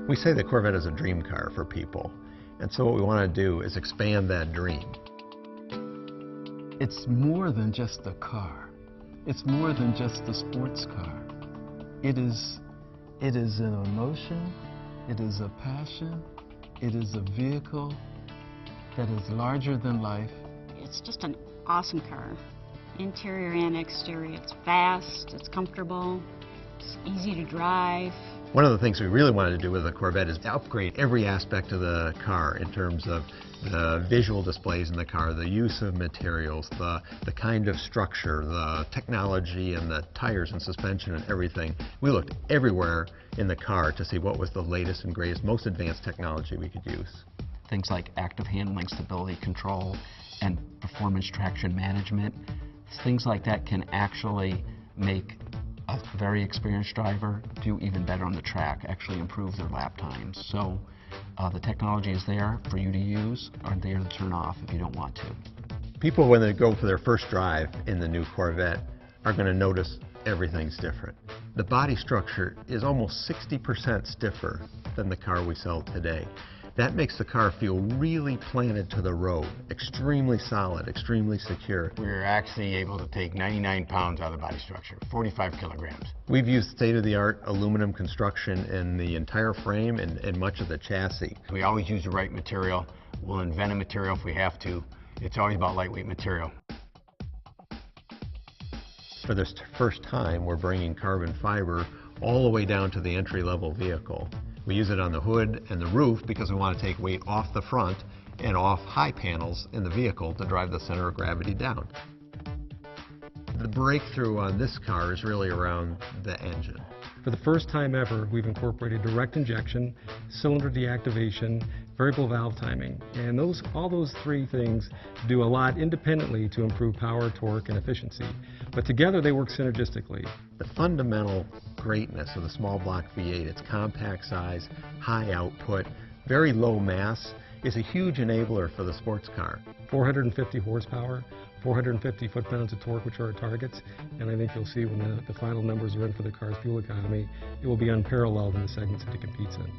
We say the Corvette is a dream car for people, and so what we want to do is expand that dream. It's more than just a car. It's more than just a sports car. It is an emotion, it is a passion, it is a vehicle that is larger than life. It's just an awesome car. Interior and exterior. It's fast, it's comfortable, it's easy to drive. One of the things we really wanted to do with the Corvette is to upgrade every aspect of the car in terms of the visual displays in the car, the use of materials, the kind of structure, the technology and the tires and suspension and everything. We looked everywhere in the car to see what was the latest and greatest, most advanced technology we could use. Things like active handling, stability control, and performance traction management. Things like that can actually make a very experienced driver do even better on the track, actually improve their lap times. So the technology is there for you to use or there to turn off if you don't want to. People, when they go for their first drive in the new Corvette, are going to notice everything's different. The body structure is almost 60% stiffer than the car we sell today. That makes the car feel really planted to the road, extremely solid, extremely secure. We're actually able to take 99 pounds out of the body structure, 45 kilograms. We've used state-of-the-art aluminum construction in the entire frame and much of the chassis. We always use the right material. We'll invent a material if we have to. It's always about lightweight material. For this first time, we're bringing carbon fiber all the way down to the entry-level vehicle. We use it on the hood and the roof because we want to take weight off the front and off high panels in the vehicle to drive the center of gravity down. The breakthrough on this car is really around the engine. For the first time ever, we've incorporated direct injection, cylinder deactivation, variable valve timing, and all those three things do a lot independently to improve power, torque, and efficiency. But together they work synergistically. The fundamental greatness of the small block V8, its compact size, high output, very low mass, is a huge enabler for the sports car. 450 horsepower, 450 foot-pounds of torque, which are our targets, and I think you'll see when the final numbers are in for the car's fuel economy, it will be unparalleled in the segments that it competes in.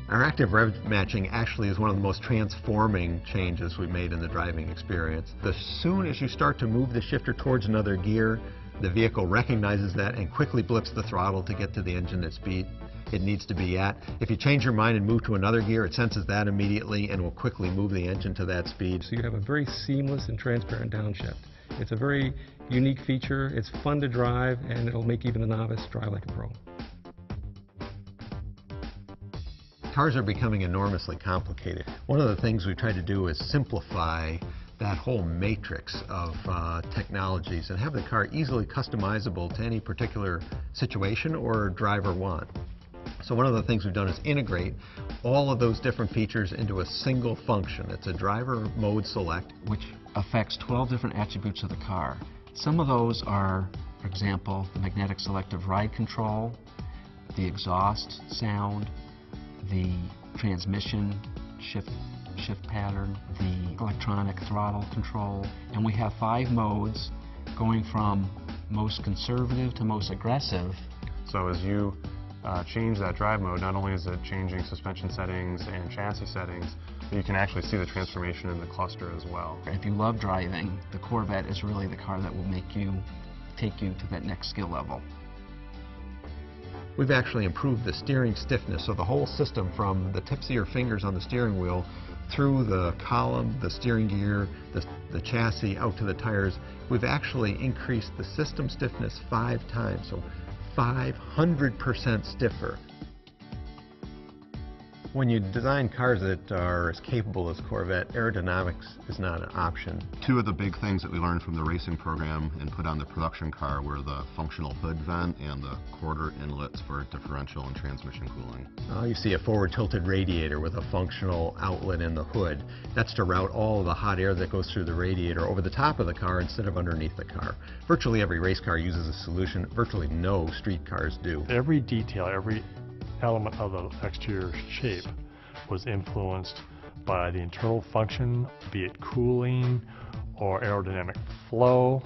Our active rev matching actually is one of the most transforming changes we've made in the driving experience. As soon as you start to move the shifter towards another gear, the vehicle recognizes that and quickly blips the throttle to get to the engine at speed it needs to be at. If you change your mind and move to another gear, it senses that immediately and will quickly move the engine to that speed. So you have a very seamless and transparent downshift. It's a very unique feature, it's fun to drive, and it'll make even a novice drive like a pro. Cars are becoming enormously complicated. One of the things we try to do is simplify that whole matrix of technologies and have the car easily customizable to any particular situation or driver want. So one of the things we've done is integrate all of those different features into a single function. It's a driver mode select, which affects 12 different attributes of the car. Some of those are, for example, the magnetic selective ride control, the exhaust sound, the transmission shift pattern, the electronic throttle control, and we have 5 modes going from most conservative to most aggressive. So as you change that drive mode, not only is it changing suspension settings and chassis settings, but you can actually see the transformation in the cluster as well. If you love driving, the Corvette is really the car that will take you to that next skill level. We've actually improved the steering stiffness of the whole system from the tips of your fingers on the steering wheel through the column, the steering gear, the chassis, out to the tires. We've actually increased the system stiffness 5 times, so 500% stiffer. When you design cars that are as capable as Corvette, aerodynamics is not an option. Two of the big things that we learned from the racing program and put on the production car were the functional hood vent and the quarter inlets for differential and transmission cooling. You see a forward tilted radiator with a functional outlet in the hood. That's to route all of the hot air that goes through the radiator over the top of the car instead of underneath the car. Virtually every race car uses a solution. Virtually no street cars do. Every detail, every element of the exterior shape was influenced by the internal function, be it cooling or aerodynamic flow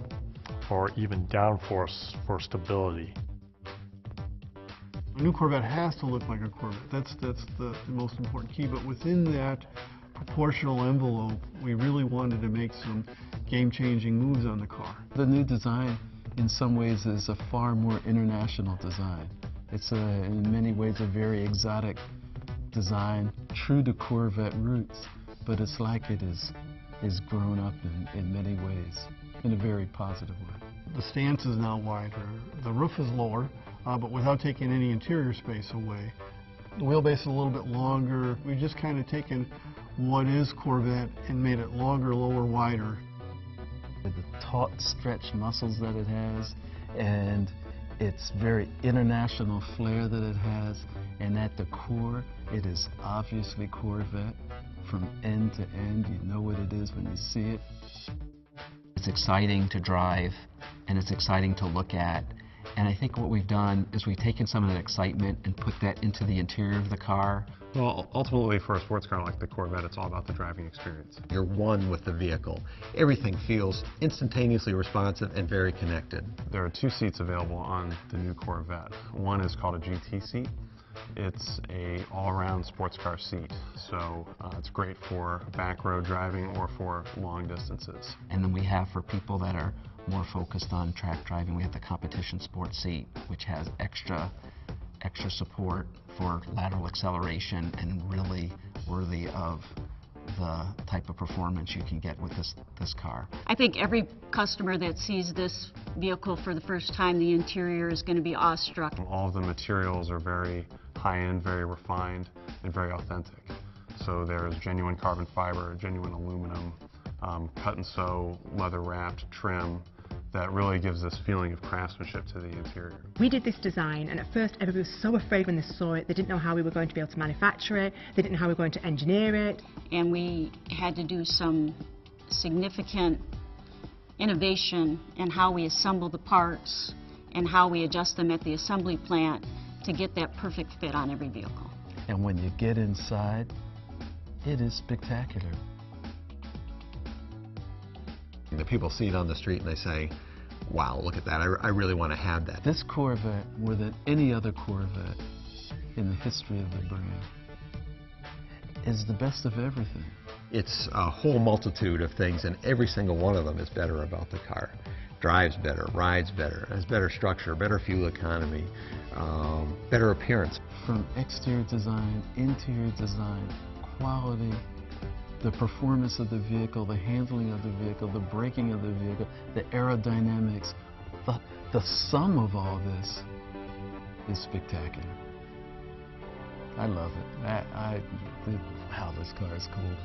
or even downforce for stability. A new Corvette has to look like a Corvette. That's the most important key. But within that proportional envelope, we really wanted to make some game-changing moves on the car. The new design, in some ways, is a far more international design. It's in many ways a very exotic design, true to Corvette roots, but it's like it is grown up in many ways, in a very positive way. The stance is now wider. The roof is lower, but without taking any interior space away. The wheelbase is a little bit longer. We've just kind of taken what is Corvette and made it longer, lower, wider. The taut, stretched muscles that it has, and its very international flair that it has, and at the core, it is obviously Corvette. From end to end, you know what it is when you see it. It's exciting to drive, and it's exciting to look at. And I think what we've done is we've taken some of that excitement and put that into the interior of the car. Well, ultimately for a sports car like the Corvette, it's all about the driving experience. You're one with the vehicle. Everything feels instantaneously responsive and very connected. There are 2 seats available on the new Corvette. One is called a GT seat. It's a all-around sports car seat, so it's great for back road driving or for long distances. And then we have, for people that are more focused on track driving, we have the competition sports seat, which has extra support for lateral acceleration and really worthy of the type of performance you can get with this car. I think every customer that sees this vehicle for the first time, the interior is going to be awestruck. All of the materials are very high-end, very refined, and very authentic. So there's genuine carbon fiber, genuine aluminum, cut and sew, leather-wrapped trim that really gives this feeling of craftsmanship to the interior. We did this design, and at first everybody was so afraid when they saw it. They didn't know how we were going to be able to manufacture it. They didn't know how we were going to engineer it. And we had to do some significant innovation in how we assemble the parts and how we adjust them at the assembly plant to get that perfect fit on every vehicle. And when you get inside, it is spectacular. The people see it on the street and they say, wow, look at that, I really want to have that. This Corvette, more than any other Corvette in the history of the brand, is the best of everything. It's a whole multitude of things, and every single one of them is better about the car. Drives better, rides better, has better structure, better fuel economy, better appearance. From exterior design, interior design, quality, the performance of the vehicle, the handling of the vehicle, the braking of the vehicle, the aerodynamics, the sum of all this is spectacular. I love it. Wow, this car is cool.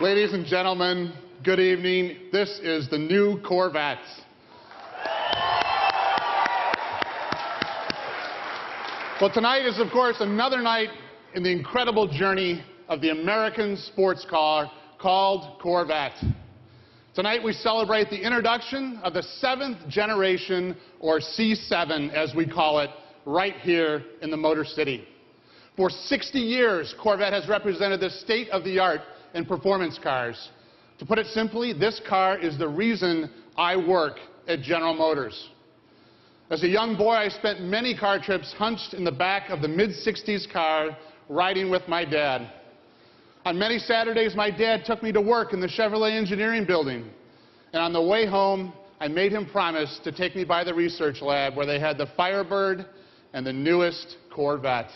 Ladies and gentlemen, good evening. This is the new Corvette. Well, tonight is, of course, another night in the incredible journey of the American sports car called Corvette. Tonight we celebrate the introduction of the 7th generation, or C7 as we call it, right here in the Motor City. For 60 years, Corvette has represented the state-of-the-art in performance cars. To put it simply, this car is the reason I work at General Motors. As a young boy, I spent many car trips hunched in the back of the mid-60s car, riding with my dad. On many Saturdays, my dad took me to work in the Chevrolet engineering building. And on the way home, I made him promise to take me by the research lab where they had the Firebird and the newest Corvette.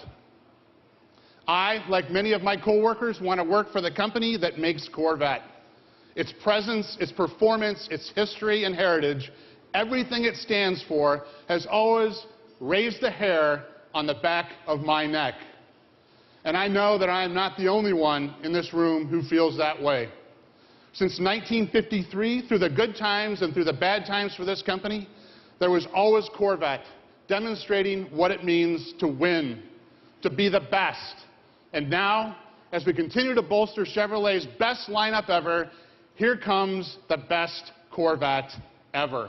I, like many of my coworkers, want to work for the company that makes Corvette. Its presence, its performance, its history and heritage, everything it stands for has always raised the hair on the back of my neck. And I know that I am not the only one in this room who feels that way. Since 1953, through the good times and through the bad times for this company, there was always Corvette, demonstrating what it means to win, to be the best. And now, as we continue to bolster Chevrolet's best lineup ever, here comes the best Corvette ever.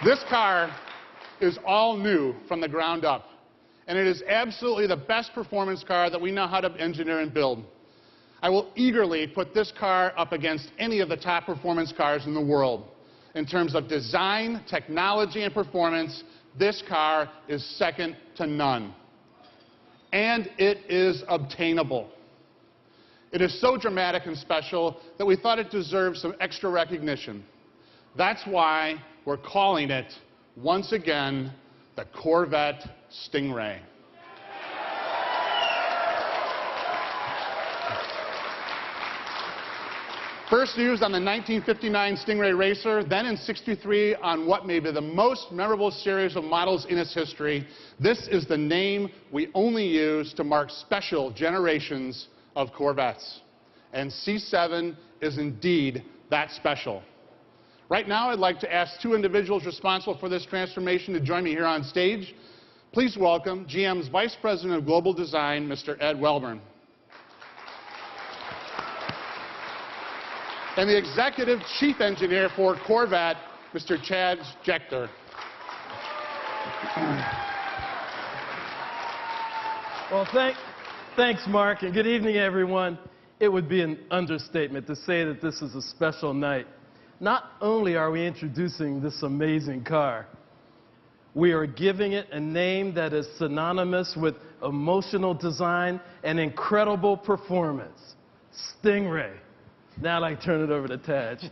This car is all new from the ground up, and it is absolutely the best performance car that we know how to engineer and build. I will eagerly put this car up against any of the top performance cars in the world. In terms of design, technology, and performance, this car is second to none. And it is obtainable. It is so dramatic and special that we thought it deserved some extra recognition. That's why we're calling it, once again, the Corvette Stingray. First used on the 1959 Stingray Racer, then in '63 on what may be the most memorable series of models in its history, this is the name we only use to mark special generations of Corvettes. And C7 is indeed that special. Right now, I'd like to ask two individuals responsible for this transformation to join me here on stage. Please welcome GM's Vice President of Global Design, Mr. Ed Welburn. And the Executive Chief Engineer for Corvette, Mr. Chad Jechter. Well, thanks, Mark, and good evening, everyone. It would be an understatement to say that this is a special night. Not only are we introducing this amazing car, we are giving it a name that is synonymous with emotional design and incredible performance, Stingray. Now I'd like to turn it over to Taj.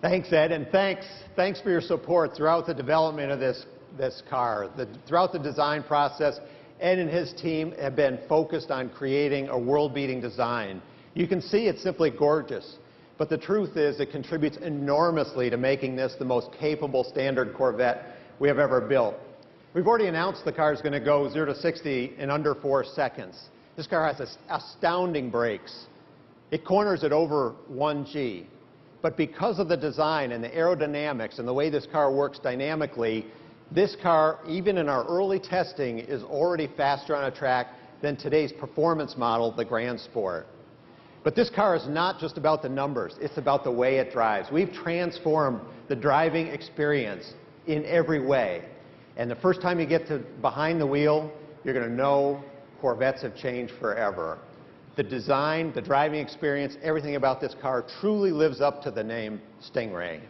Thanks, Ed, and thanks for your support throughout the development of this car. Throughout the design process, Ed and his team have been focused on creating a world-beating design. You can see it's simply gorgeous, but the truth is it contributes enormously to making this the most capable standard Corvette we have ever built. We've already announced the car is going to go 0 to 60 in under 4 seconds. This car has astounding brakes. It corners at over 1G. But because of the design and the aerodynamics and the way this car works dynamically, this car, even in our early testing, is already faster on a track than today's performance model, the Grand Sport. But this car is not just about the numbers, it's about the way it drives. We've transformed the driving experience in every way. And the first time you get behind the wheel, you're going to know Corvettes have changed forever. The design, the driving experience, everything about this car truly lives up to the name Stingray.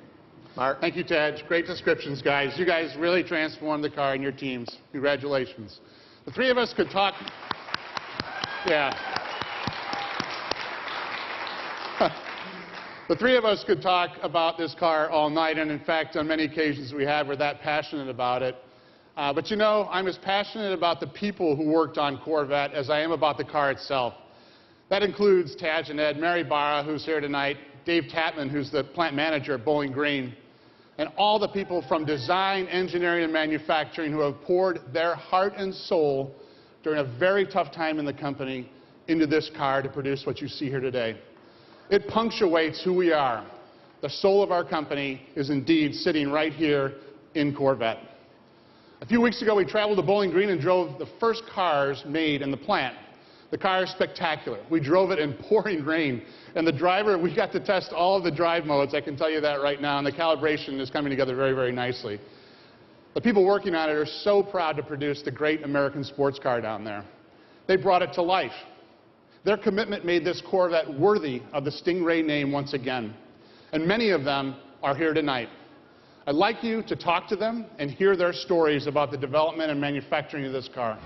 Mark? Thank you, Taj. Great descriptions, guys. You guys really transformed the car and your teams. Congratulations. The three of us could talk. Yeah. The three of us could talk about this car all night, and in fact, on many occasions we have. We're that passionate about it. But you know, I'm as passionate about the people who worked on Corvette as I am about the car itself. That includes Taj and Ed, Mary Barra, who's here tonight, Dave Tapman, who's the plant manager at Bowling Green, and all the people from design, engineering, and manufacturing who have poured their heart and soul during a very tough time in the company into this car to produce what you see here today. It punctuates who we are. The soul of our company is indeed sitting right here in Corvette. A few weeks ago, we traveled to Bowling Green and drove the first cars made in the plant. The car is spectacular. We drove it in pouring rain, and the driver, we got to test all of the drive modes, I can tell you that right now, and the calibration is coming together very, very nicely. The people working on it are so proud to produce the great American sports car down there. They brought it to life. Their commitment made this Corvette worthy of the Stingray name once again, and many of them are here tonight. I'd like you to talk to them and hear their stories about the development and manufacturing of this car.